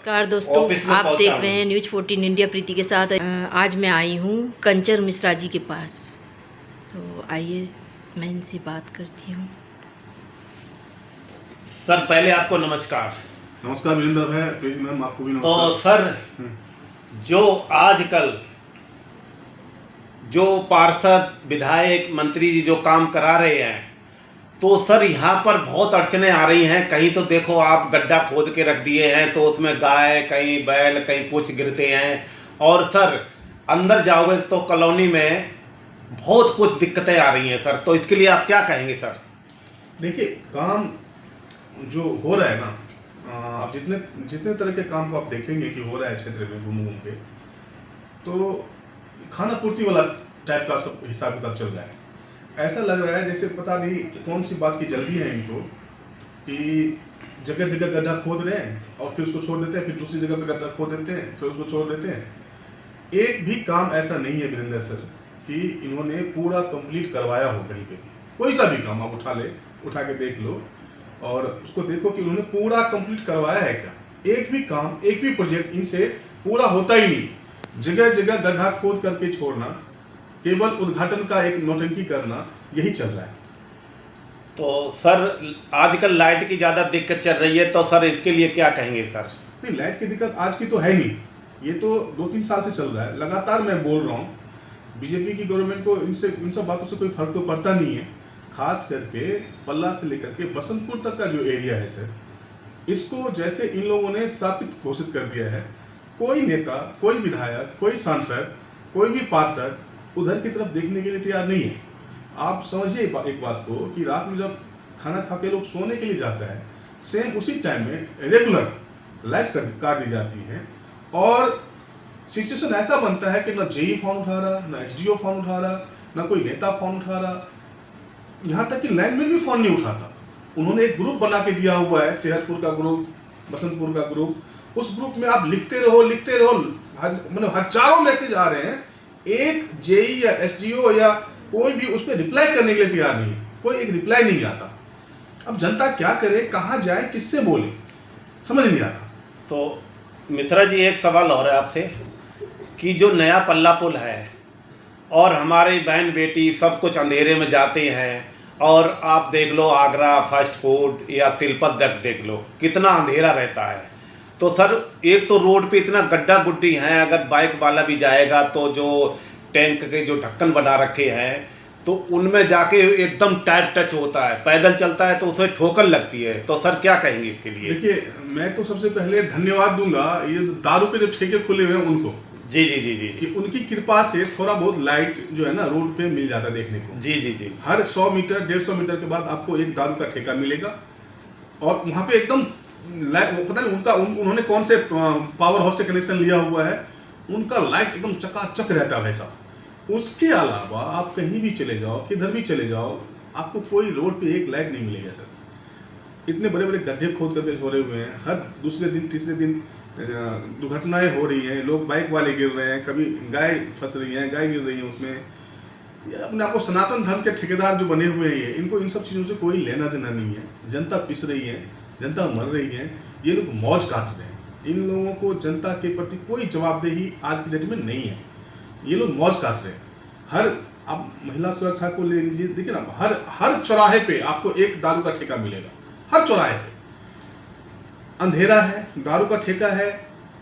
नमस्कार दोस्तों, आप देख रहे हैं न्यूज़ 14 इंडिया प्रीति के साथ। आज मैं आई हूँ कंचर मिश्रा जी के पास, तो आइए मैं इनसे बात करती हूँ। सर पहले आपको नमस्कार। नमस्कार वीरेंद्र भाई, प्रीति मैम आपको भी नमस्कार। तो सर जो आजकल जो पार्षद विधायक मंत्री जी जो काम करा रहे हैं, तो सर यहाँ पर बहुत अड़चने आ रही हैं। कहीं तो देखो आप गड्ढा खोद के रख दिए हैं तो उसमें गाय, कहीं बैल, कहीं कुछ गिरते हैं। और सर अंदर जाओगे तो कॉलोनी में बहुत कुछ दिक्कतें आ रही हैं सर, तो इसके लिए आप क्या कहेंगे सर? देखिए, काम जो हो रहा है ना, आप जितने तरह के काम को आप देखेंगे कि हो रहा है क्षेत्र में घूम के, तो खाना पूर्ति वाला टाइप का सब हिसाब किताब चल रहा है। ऐसा लग रहा है जैसे पता नहीं कौन सी बात की जल्दी है इनको कि जगह जगह गड्ढा खोद रहे हैं और फिर उसको छोड़ देते हैं, फिर दूसरी जगह पे गड्ढा खोद देते हैं, फिर उसको छोड़ देते हैं। एक भी काम ऐसा नहीं है वीरेंद्र सर कि इन्होंने पूरा कंप्लीट करवाया हो कहीं पे भी। कोई सा भी काम आप उठा के देख लो और उसको देखो कि उन्होंने पूरा कंप्लीट करवाया है क्या। एक भी काम, एक भी प्रोजेक्ट इनसे पूरा होता ही नहीं। जगह जगह गड्ढा खोद करके छोड़ना, केवल उद्घाटन का एक नौटंकी करना, यही चल रहा है। तो सर आजकल लाइट की ज़्यादा दिक्कत चल रही है, तो सर इसके लिए क्या कहेंगे सर? नहीं, लाइट की दिक्कत आज की तो है नहीं, ये तो 2-3 साल से चल रहा है। लगातार मैं बोल रहा हूँ, बीजेपी की गवर्नमेंट को इन सब बातों से कोई फर्क तो पड़ता नहीं है। खास करके पल्ला से लेकर के बसंतपुर तक का जो एरिया है सर, इसको जैसे इन लोगों ने स्थापित घोषित कर दिया है, कोई नेता, कोई विधायक, कोई सांसद, कोई भी पार्षद उधर की तरफ देखने के लिए तैयार नहीं है। आप समझिए एक बात को कि रात में जब खाना खा के लोग सोने के लिए जाता है, सेम उसी टाइम में रेगुलर लाइट काट दी जाती है और सिचुएशन ऐसा बनता है कि ना जेई फोन उठा रहा, ना एसडीओ फोन उठा रहा, ना कोई नेता फोन उठा रहा, यहाँ तक कि लाइनमैन भी फोन नहीं उठाता। उन्होंने एक ग्रुप बना के दिया हुआ है, सेहतपुर का ग्रुप, बसंतपुर का ग्रुप। उस ग्रुप में आप लिखते रहो, मतलब हजारों मैसेज आ रहे हैं, एक जेई या एसडीओ या कोई भी उस पर रिप्लाई करने के लिए तैयार नहीं है। कोई एक रिप्लाई नहीं आता। अब जनता क्या करे, कहाँ जाए, किससे बोले, समझ नहीं आता। तो मिश्रा जी एक सवाल और है आपसे कि जो नया पल्ला पुल है और हमारे बहन बेटी सब कुछ अंधेरे में जाते हैं, और आप देख लो आगरा फास्ट फूड या तिलपत देख लो कितना अंधेरा रहता है। तो सर एक तो रोड पे इतना गड्ढा गुड्डी है, अगर बाइक वाला भी जाएगा तो जो टैंक के जो ढक्कन बना रखे हैं तो उनमें जाके एकदम टाइट टच होता है, पैदल चलता है तो उसे ठोकर लगती है। तो सर क्या कहेंगे इसके लिए? देखिए, मैं तो सबसे पहले धन्यवाद दूंगा ये दारू के जो ठेके खुले हुए हैं उनको। जी जी जी जी कि उनकी कृपा से थोड़ा बहुत लाइट जो है ना रोड पे मिल जाता है देखने को। जी जी जी हर 100 मीटर 150 मीटर के बाद आपको एक दारू का ठेका मिलेगा और वहाँ पे एकदम पता नहीं उन्होंने कौन से पावर हाउस से कनेक्शन लिया हुआ है, उनका लाइट एकदम चकाचक रहता है भाई साहब। उसके अलावा आप कहीं भी चले जाओ, किधर भी चले जाओ, आपको कोई रोड पे एक लाइट नहीं मिलेगा सर। इतने बड़े बड़े गड्ढे खोद करके छोड़े हुए हैं, हर दूसरे दिन तीसरे दिन दुर्घटनाएं हो रही हैं, लोग बाइक वाले गिर रहे हैं, कभी गाय फंस रही हैं, गाय गिर रही है उसमें। ये अपने आपको सनातन धर्म के ठेकेदार जो बने हुए हैं, इनको इन सब चीज़ों से कोई लेना देना नहीं है। जनता पिस रही है, जनता मर रही है, ये लोग मौज काट रहे हैं। इन लोगों को जनता के प्रति कोई जवाबदेही आज की डेट में नहीं है, ये लोग मौज काट रहे हैं। हर आप महिला सुरक्षा को ले लीजिए, देखिए ना, हर चौराहे पे आपको एक दारू का ठेका मिलेगा। हर चौराहे पे अंधेरा है, दारू का ठेका है,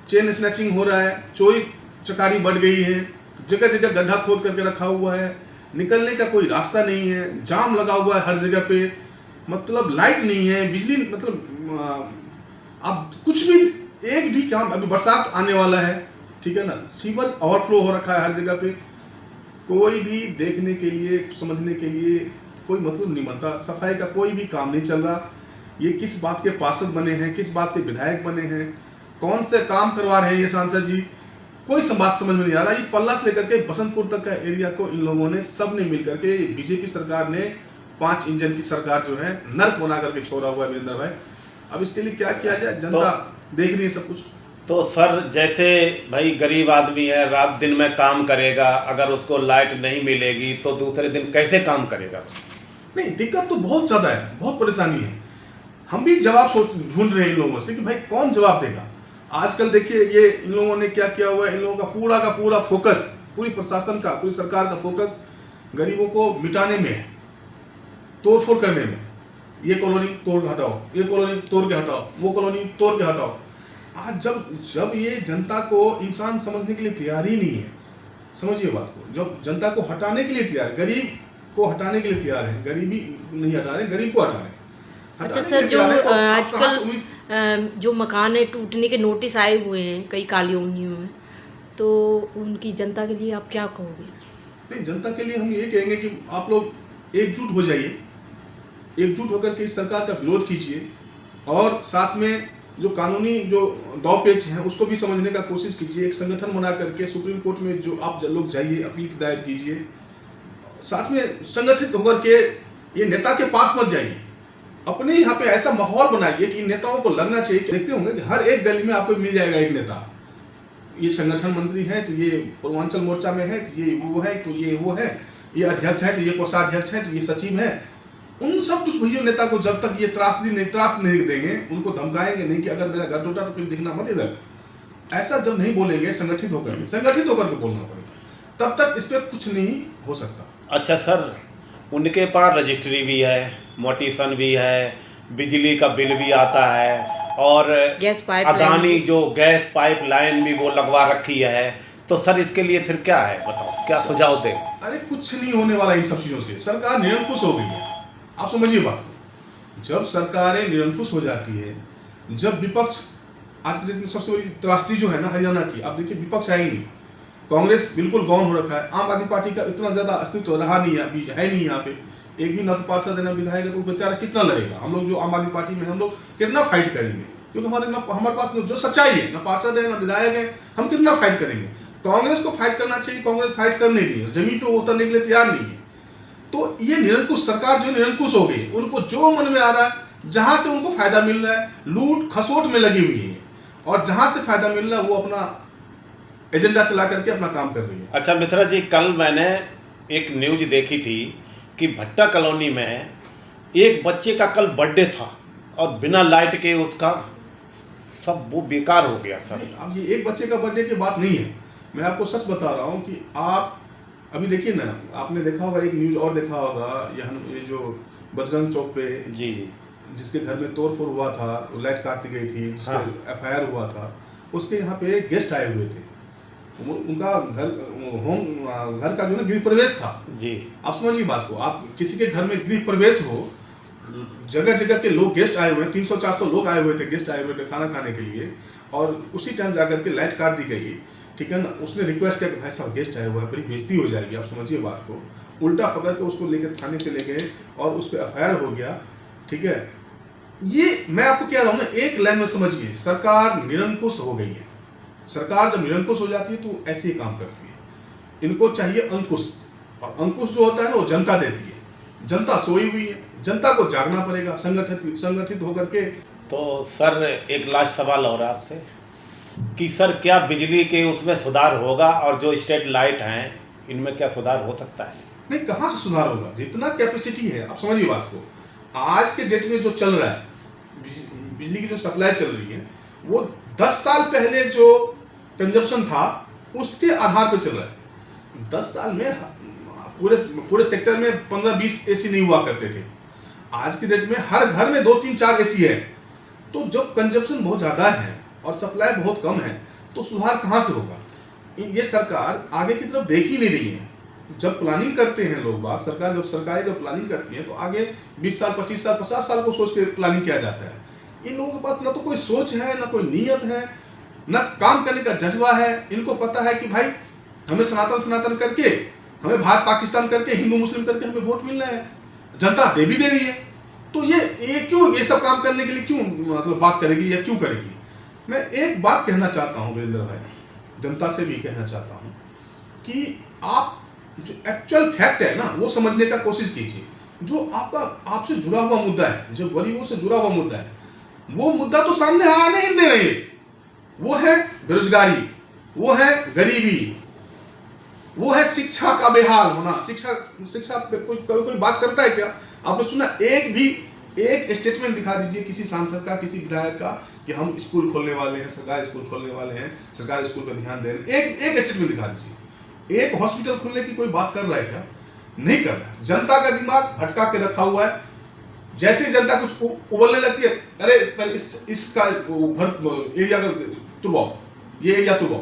चेन स्नैचिंग हो रहा है, चोरी चकारी बढ़ गई है, जगह जगह गड्ढा खोद करके रखा हुआ है, निकलने का कोई रास्ता नहीं है, जाम लगा हुआ है हर जगह पे, मतलब लाइट नहीं है, बिजली, मतलब अब कुछ भी एक भी काम। अभी बरसात आने वाला है, ठीक है ना, सीवर ओवरफ्लो हो रखा है हर जगह पे। कोई भी देखने के लिए, समझने के लिए कोई मतलब नहीं बनता। सफाई का कोई भी काम नहीं चल रहा। ये किस बात के पार्षद बने हैं, किस बात के विधायक बने हैं, कौन से काम करवा रहे हैं ये सांसद जी, कोई बात समझ में नहीं आ रहा। ये पल्ला से लेकर के बसंतपुर तक का एरिया को इन लोगों ने, सब ने मिल करके, बीजेपी सरकार ने 5 इंजन की सरकार जो है नर्क बना करके छोड़ा हुआ है वीरेंद्र भाई। अब इसके लिए क्या किया जाए, जनता देख रही है सब कुछ। तो सर जैसे भाई गरीब आदमी है, रात दिन में काम करेगा, अगर उसको लाइट नहीं मिलेगी तो दूसरे दिन कैसे काम करेगा? नहीं, दिक्कत तो बहुत ज़्यादा है, बहुत परेशानी है। हम भी जवाब ढूंढ रहे हैं इन लोगों से कि भाई कौन जवाब देगा। आजकल देखिए ये इन लोगों ने क्या किया हुआ है, इन लोगों का पूरा फोकस, पूरी प्रशासन का, पूरी सरकार का फोकस गरीबों को मिटाने में है, तोड़फोड़ करने में। ये कॉलोनी तोड़ के हटाओ, ये कॉलोनी तोड़ के हटाओ, वो कॉलोनी तोड़ के हटाओ। आज जब ये जनता को इंसान समझने के लिए तैयार ही नहीं है, समझिए बात को, जब जनता को हटाने के लिए तैयार, गरीब को हटाने के लिए तैयार है, गरीबी नहीं हटा रहे, गरीब को हटा रहे। अच्छा सर, जो आजकल जो मकान है टूटने के नोटिस आए हुए हैं कई कॉलोनियों में, तो उनकी जनता के लिए आप क्या कहोगे? नहीं, जनता के लिए हम ये कहेंगे कि आप लोग एकजुट हो जाइए, एकजुट होकर के इस सरकार का विरोध कीजिए, और साथ में जो कानूनी जो दाव पेच हैं उसको भी समझने का कोशिश कीजिए। एक संगठन बना करके सुप्रीम कोर्ट में जो आप लोग जाइए, अपील दायर कीजिए, साथ में संगठित होकर के ये नेता के पास मत जाइए, अपने यहाँ पे ऐसा माहौल बनाइए कि नेताओं को लगना चाहिए कि देखते होंगे कि हर एक गली में आपको मिल जाएगा एक नेता, ये संगठन मंत्री है तो ये पूर्वांचल मोर्चा में है, तो ये वो है, तो ये वो है, ये अध्यक्ष है, तो ये कोषाध्यक्ष है, तो ये सचिव है। उन सब कुछ भैया नेता को जब तक ये त्रास नहीं देंगे, उनको धमकाएंगे नहीं कि अगर मेरा घर टूटा तो फिर दिखना मत इधर, ऐसा जब नहीं बोलेंगे संगठित होकर के बोलना पड़ेगा, तब तक इस पर कुछ नहीं हो सकता। अच्छा सर, उनके पास रजिस्ट्री भी है, मोटिशन भी है, बिजली का बिल भी आता है, और गैस पाइप अदानी जो गैस पाइप लाइन भी वो लगवा रखी है, तो सर इसके लिए फिर क्या है, बताओ क्या सुझाव दें? अरे कुछ नहीं होने वाला इन सब चीज़ों से, सरकार निरंकुश हो गई है। आप समझिए बात को, जब सरकारें निरंकुश हो जाती है, जब विपक्ष, आज के डेट में सबसे बड़ी त्रासदी जो है ना हरियाणा की, आप देखिए विपक्ष है ही नहीं, कांग्रेस बिल्कुल गौन हो रखा है, आम आदमी पार्टी का इतना ज़्यादा अस्तित्व रहा नहीं है, अभी है नहीं यहाँ पे, एक भी न तो पार्षद है न विधायक है, तो बेचारा कितना लड़ेगा। हम लोग जो आम आदमी पार्टी में हम लोग कितना फाइट करेंगे, क्योंकि हमारे पास जो सच्चाई है, न पार्षद है न विधायक है, हम कितना फाइट करेंगे। कांग्रेस को फाइट करना चाहिए, कांग्रेस फाइट कर नहीं रही है, जमीन पे उतरने के लिए तैयार नहीं है। तो ये निरंकुश सरकार जो निरंकुश हो गई, उनको जो मन में आ रहा है, जहां से उनको फायदा मिल रहा है, लूट खसोट में लगी हुई है, और जहां से फायदा मिल रहा है वो अपना एजेंडा चला करके अपना काम कर रही है। अच्छा मिश्रा जी, कल मैंने एक न्यूज देखी थी कि भट्टा कॉलोनी में एक बच्चे का कल बर्थडे था, और बिना लाइट के उसका सब वो बेकार हो गया था। अब ये एक बच्चे का बर्थडे की बात नहीं है, मैं आपको सच बता रहा हूँ कि आप अभी देखिए ना, आपने देखा होगा, एक न्यूज और देखा होगा, यहाँ ये जो बजरंग चौक पे जी जिसके घर में तोड़फोड़ हुआ था, लाइट काट दी गई थी, जिसका FIR हुआ था, उसके यहाँ पे गेस्ट आए हुए थे, उनका घर का जो ना गृह प्रवेश था जी। आप समझिए बात को, आप किसी के घर में गृह प्रवेश हो, जगह जगह के लोग गेस्ट आए हुए हैं, 300-400 लोग आए हुए थे, गेस्ट आए हुए थे खाना खाने के लिए, और उसी टाइम जाकर के लाइट काट दी गई, ठीक है ना। उसने रिक्वेस्ट किया कि भाई साहब गेस्ट आए हुआ है, बड़ी बेइज्जती हो जाएगी, आप समझिए बात को, उल्टा पकड़ के उसको लेकर थाने चले गए और उस पर FIR हो गया, ठीक है। ये मैं आपको क्या रहा हूँ ना, एक लाइन में समझिए, सरकार निरंकुश हो गई है। सरकार जब निरंकुश हो जाती है तो ऐसे ही काम करती है। इनको चाहिए अंकुश, और अंकुश जो होता है ना वो जनता देती है। जनता सोई हुई है, जनता को जागना पड़ेगा, संगठित होकर के। तो सर एक लास्ट सवाल और आपसे कि सर क्या बिजली के उसमें सुधार होगा, और जो स्ट्रीट लाइट हैं इनमें क्या सुधार हो सकता है? नहीं, कहाँ से सुधार होगा, जितना कैपेसिटी है, आप समझिए बात को, आज के डेट में जो चल रहा है, बिजली की जो सप्लाई चल रही है, वो 10 साल पहले जो कंजप्शन था उसके आधार पर चल रहा है। 10 साल में पूरे सेक्टर में 15-20 AC नहीं हुआ करते थे, आज की डेट में हर घर में 2-3-4 AC है। तो जब कंजप्शन बहुत ज़्यादा है और सप्लाई बहुत कम है, तो सुधार कहाँ से होगा? ये सरकार आगे की तरफ देख ही नहीं रही है। जब प्लानिंग करते हैं लोग बाग, सरकारें जब प्लानिंग करती हैं तो आगे 20 साल, 25 साल, 50 साल को सोच के प्लानिंग किया जाता है। इन लोगों के पास ना तो कोई सोच है, ना कोई नीयत है, ना काम करने का जज्बा है। इनको पता है कि भाई हमें सनातन करके, हमें भारत पाकिस्तान करके, हिंदू मुस्लिम करके हमें वोट मिलना है, जनता दे भी दे रही है, तो ये क्यों ये सब काम करने के लिए क्यों मतलब बात करेगी या क्यों करेगी? मैं एक बात कहना चाहता हूँ वीरेंद्र भाई, जनता से भी कहना चाहता हूँ कि आप जो एक्चुअल फैक्ट है ना वो समझने का कोशिश कीजिए। जो आपसे जुड़ा हुआ मुद्दा है, जो गरीबों से जुड़ा हुआ मुद्दा है, वो मुद्दा तो सामने आने ही दे रही है। वो है बेरोजगारी, वो है गरीबी, वो है शिक्षा का बेहाल होना। शिक्षा पे कोई बात करता है क्या? आपने सुना एक स्टेटमेंट दिखा दीजिए किसी सांसद का, किसी विधायक का कि हम स्कूल खोलने वाले हैं, सरकारी स्कूल खोलने वाले हैं, सरकारी स्कूल पर ध्यान दे रहे हैं। एक स्टेटमेंट दिखा दीजिए। एक हॉस्पिटल खोलने की कोई बात कर रहा है क्या? नहीं कर रहा है। जनता का दिमाग भटका के रखा हुआ है। जैसे जनता कुछ उबलने लगती है, अरे इसका घर एरिया का तुड़वाओ, ये एरिया तुड़वाओ,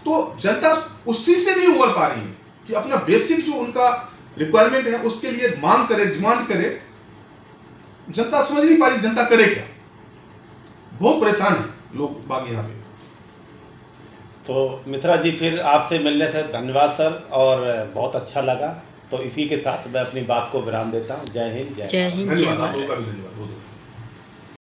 तो जनता उसी से नहीं उबर पा रही है कि अपना बेसिक जो उनका रिक्वायरमेंट है उसके लिए मांग करे, डिमांड करे। जनता समझ नहीं पा रही जनता करे क्या। बहुत परेशान है लोग बाग यहाँ पे। तो मिश्रा जी, फिर आपसे मिलने से धन्यवाद सर, और बहुत अच्छा लगा। तो इसी के साथ मैं अपनी बात को विराम देता हूँ। जय हिंद, जय हिंद, जय धन्यवाद, आप भारत। लोगों का भी धन्यवाद।